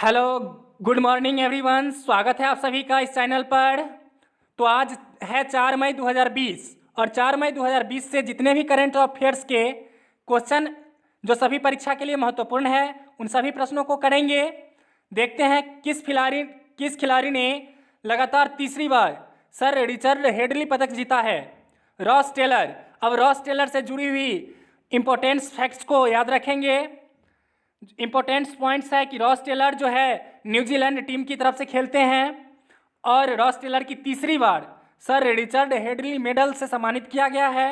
Hello, good morning everyone. स्वागत है आप सभी का इस चैनल पर। तो आज है 4 मई 2020 और 4 मई 2020 से जितने भी करंट अफेयर्स के क्वेश्चन जो सभी परीक्षा के लिए महत्वपूर्ण है उन सभी प्रश्नों को करेंगे। देखते हैं किस खिलाड़ी ने लगातार तीसरी बार सर रिचर्ड हेडली पदक जीता है। Ross Taylor. अब रॉस टेलर से जुड़ी हुई इंपॉर्टेंस फैक्ट्स को याद रखेंगे। इंपॉर्टेंट पॉइंट्स है कि रॉस टेलर जो है न्यूजीलैंड टीम की तरफ से खेलते हैं और रॉस टेलर की तीसरी बार सर रिचर्ड हेडली मेडल से सम्मानित किया गया है।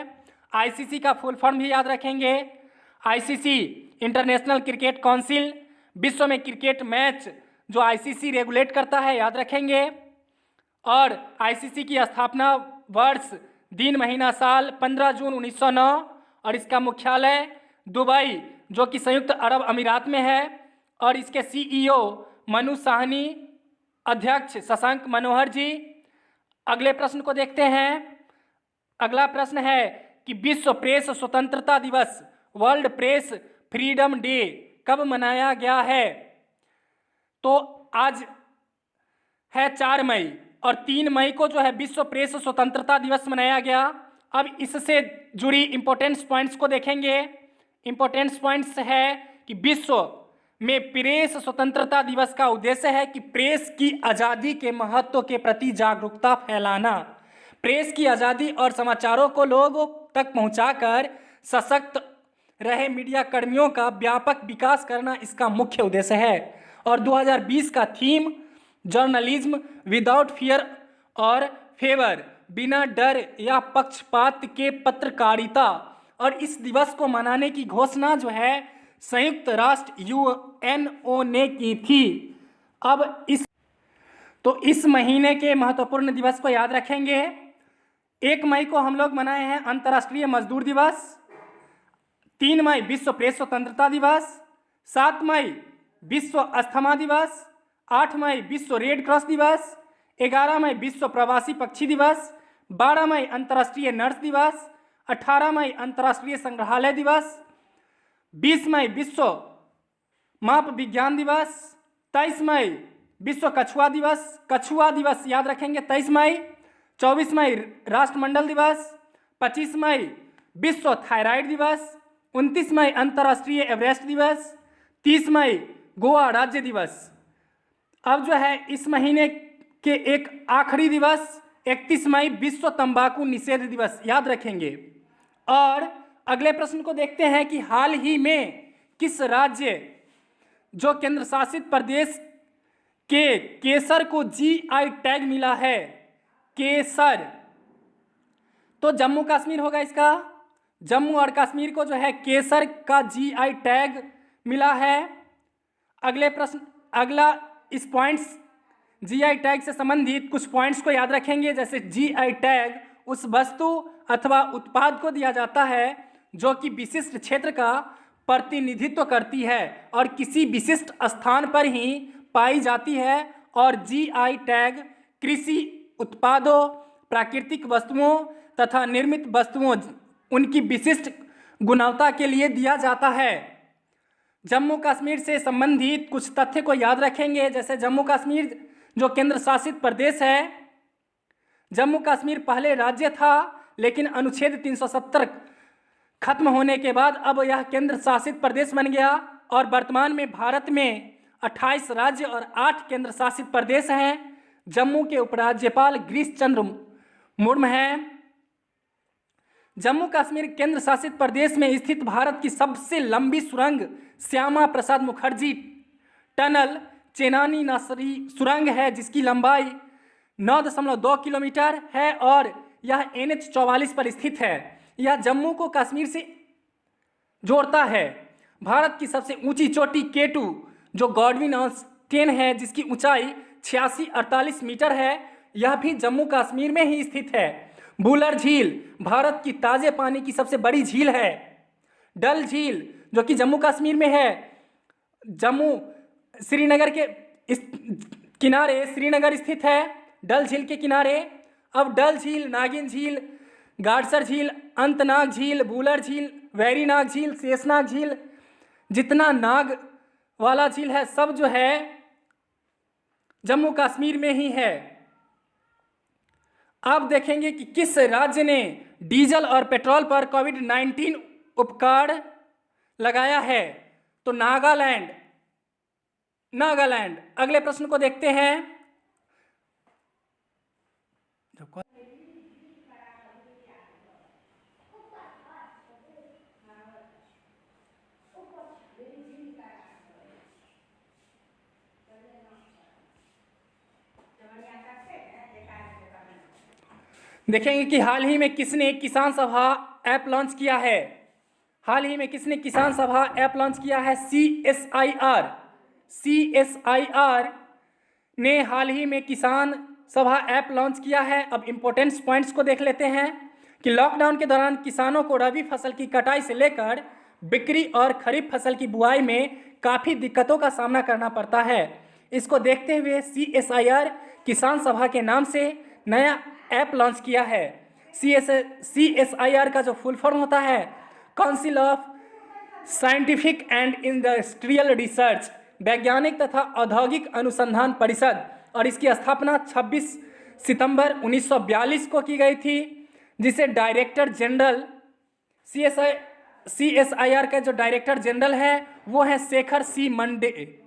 आईसीसी का फुल फॉर्म भी याद रखेंगे। आईसीसी इंटरनेशनल क्रिकेट काउंसिल, विश्व में क्रिकेट मैच जो आईसीसी रेगुलेट करता है, याद रखेंगे। और आईसीसी की स्थापना वर्ष दिन महीना साल 15 जून 1909 और इसका मुख्यालय दुबई जो कि संयुक्त अरब अमीरात में है। और इसके सीईओ मनु साहनी, अध्यक्ष शशांक मनोहर जी। अगले प्रश्न को देखते हैं। अगला प्रश्न है कि विश्व प्रेस स्वतंत्रता दिवस, वर्ल्ड प्रेस फ्रीडम डे कब मनाया गया है। तो आज है 4 मई और 3 मई को जो है विश्व प्रेस स्वतंत्रता दिवस मनाया गया। अब इससे जुड़ी इंपॉर्टेंस पॉइंट्स को देखेंगे। इंपॉर्टेंस पॉइंट्स है कि विश्व में प्रेस स्वतंत्रता दिवस का उद्देश्य है कि प्रेस की आज़ादी के महत्व के प्रति जागरूकता फैलाना, प्रेस की आज़ादी और समाचारों को लोगों तक पहुंचाकर सशक्त रहे मीडिया कर्मियों का व्यापक विकास करना इसका मुख्य उद्देश्य है। और 2020 का थीम जर्नलिज्म विदाउट फियर और फेवर, बिना डर या पक्षपात के पत्रकारिता। और इस दिवस को मनाने की घोषणा जो है संयुक्त राष्ट्र यूएनओ ने की थी। अब इस महीने के महत्वपूर्ण दिवस को याद रखेंगे। 1 मई को हम लोग मनाए हैं अंतर्राष्ट्रीय मजदूर दिवस। 3 मई विश्व प्रेस स्वतंत्रता दिवस। 7 मई विश्व अस्थमा दिवस। 8 मई विश्व रेड क्रॉस दिवस। 11 मई विश्व प्रवासी पक्षी दिवस। 12 मई अंतर्राष्ट्रीय नर्स दिवस। 18 मई अंतर्राष्ट्रीय संग्रहालय दिवस। 20 मई विश्व माप विज्ञान दिवस। 23 मई विश्व कछुआ दिवस। कछुआ दिवस याद रखेंगे 23 मई। 24 मई राष्ट्रमंडल दिवस। 25 मई विश्व थायराइड दिवस। 29 मई अंतर्राष्ट्रीय एवरेस्ट दिवस। 30 मई गोवा राज्य दिवस। अब जो है इस महीने के एक आखिरी दिवस 31 मई विश्व तंबाकू निषेध दिवस, याद रखेंगे। और अगले प्रश्न को देखते हैं कि हाल ही में किस राज्य जो केंद्र शासित प्रदेश के केसर को जीआई टैग मिला है। केसर तो जम्मू कश्मीर होगा इसका। जम्मू और कश्मीर को जो है केसर का जीआई टैग मिला है। अगला इस पॉइंट्स जीआई टैग से संबंधित कुछ पॉइंट्स को याद रखेंगे। जैसे जीआई टैग उस वस्तु अथवा उत्पाद को दिया जाता है जो कि विशिष्ट क्षेत्र का प्रतिनिधित्व करती है और किसी विशिष्ट स्थान पर ही पाई जाती है। और जीआई टैग कृषि उत्पादों, प्राकृतिक वस्तुओं तथा निर्मित वस्तुओं उनकी विशिष्ट गुणवत्ता के लिए दिया जाता है। जम्मू कश्मीर से संबंधित कुछ तथ्य को याद रखेंगे। जैसे जम्मू कश्मीर जो केंद्र शासित प्रदेश है, जम्मू कश्मीर पहले राज्य था लेकिन अनुच्छेद 370 खत्म होने के बाद अब यह केंद्र शासित प्रदेश बन गया। और वर्तमान में भारत में 28 राज्य और 8 केंद्र शासित प्रदेश हैं। जम्मू के उपराज्यपाल गिरीश चंद्र मुर्मू हैं। जम्मू कश्मीर केंद्र शासित प्रदेश में स्थित भारत की सबसे लंबी सुरंग श्यामा प्रसाद मुखर्जी टनल चेनानी नासरी सुरंग है जिसकी लंबाई 9.2 किलोमीटर है और यह NH 44 पर स्थित है। यह जम्मू को कश्मीर से जोड़ता है। भारत की सबसे ऊंची चोटी K2 जो गॉडविन ऑस्टेन है जिसकी ऊंचाई 8648 मीटर है, यह भी जम्मू कश्मीर में ही स्थित है। बुलर झील भारत की ताजे पानी की सबसे बड़ी झील है। डल झील जो कि जम्मू कश्मीर में है। जम्मू श्रीनगर के किनारे श्रीनगर स्थित है, डल झील के किनारे। अब डल झील, नागिन झील, गाडसर झील, अंतनाग झील, बुलर झील, वैरीनाग झील, शेषनाग झील, जितना नाग वाला झील है सब जो है जम्मू कश्मीर में ही है। आप देखेंगे कि किस राज्य ने डीजल और पेट्रोल पर कोविड-19 उपकर लगाया है, तो नागालैंड। नागालैंड। अगले प्रश्न को देखते हैं। देखेंगे कि हाल ही में किसने किसान सभा ऐप लॉन्च किया है। हाल ही में किसने किसान सभा ऐप लॉन्च किया है? CSIR। CSIR ने हाल ही में किसान सभा ऐप लॉन्च किया है। अब इंपॉर्टेंट पॉइंट्स को देख लेते हैं कि लॉकडाउन के दौरान किसानों को रबी फसल की कटाई से लेकर बिक्री और खरीफ फसल की बुआई में काफ़ी दिक्कतों का सामना करना पड़ता है। इसको देखते हुए CSIR किसान सभा के नाम से नया ऐप लॉन्च किया है। CSIR का जो फुल फॉर्म होता है council of scientific and industrial research, वैज्ञानिक तथा औद्योगिक अनुसंधान परिषद, और इसकी स्थापना 26 सितंबर 1942 को की गई थी, जिसे डायरेक्टर जनरल CSIR के जो डायरेक्टर जनरल है वो है शेखर C. मंडे।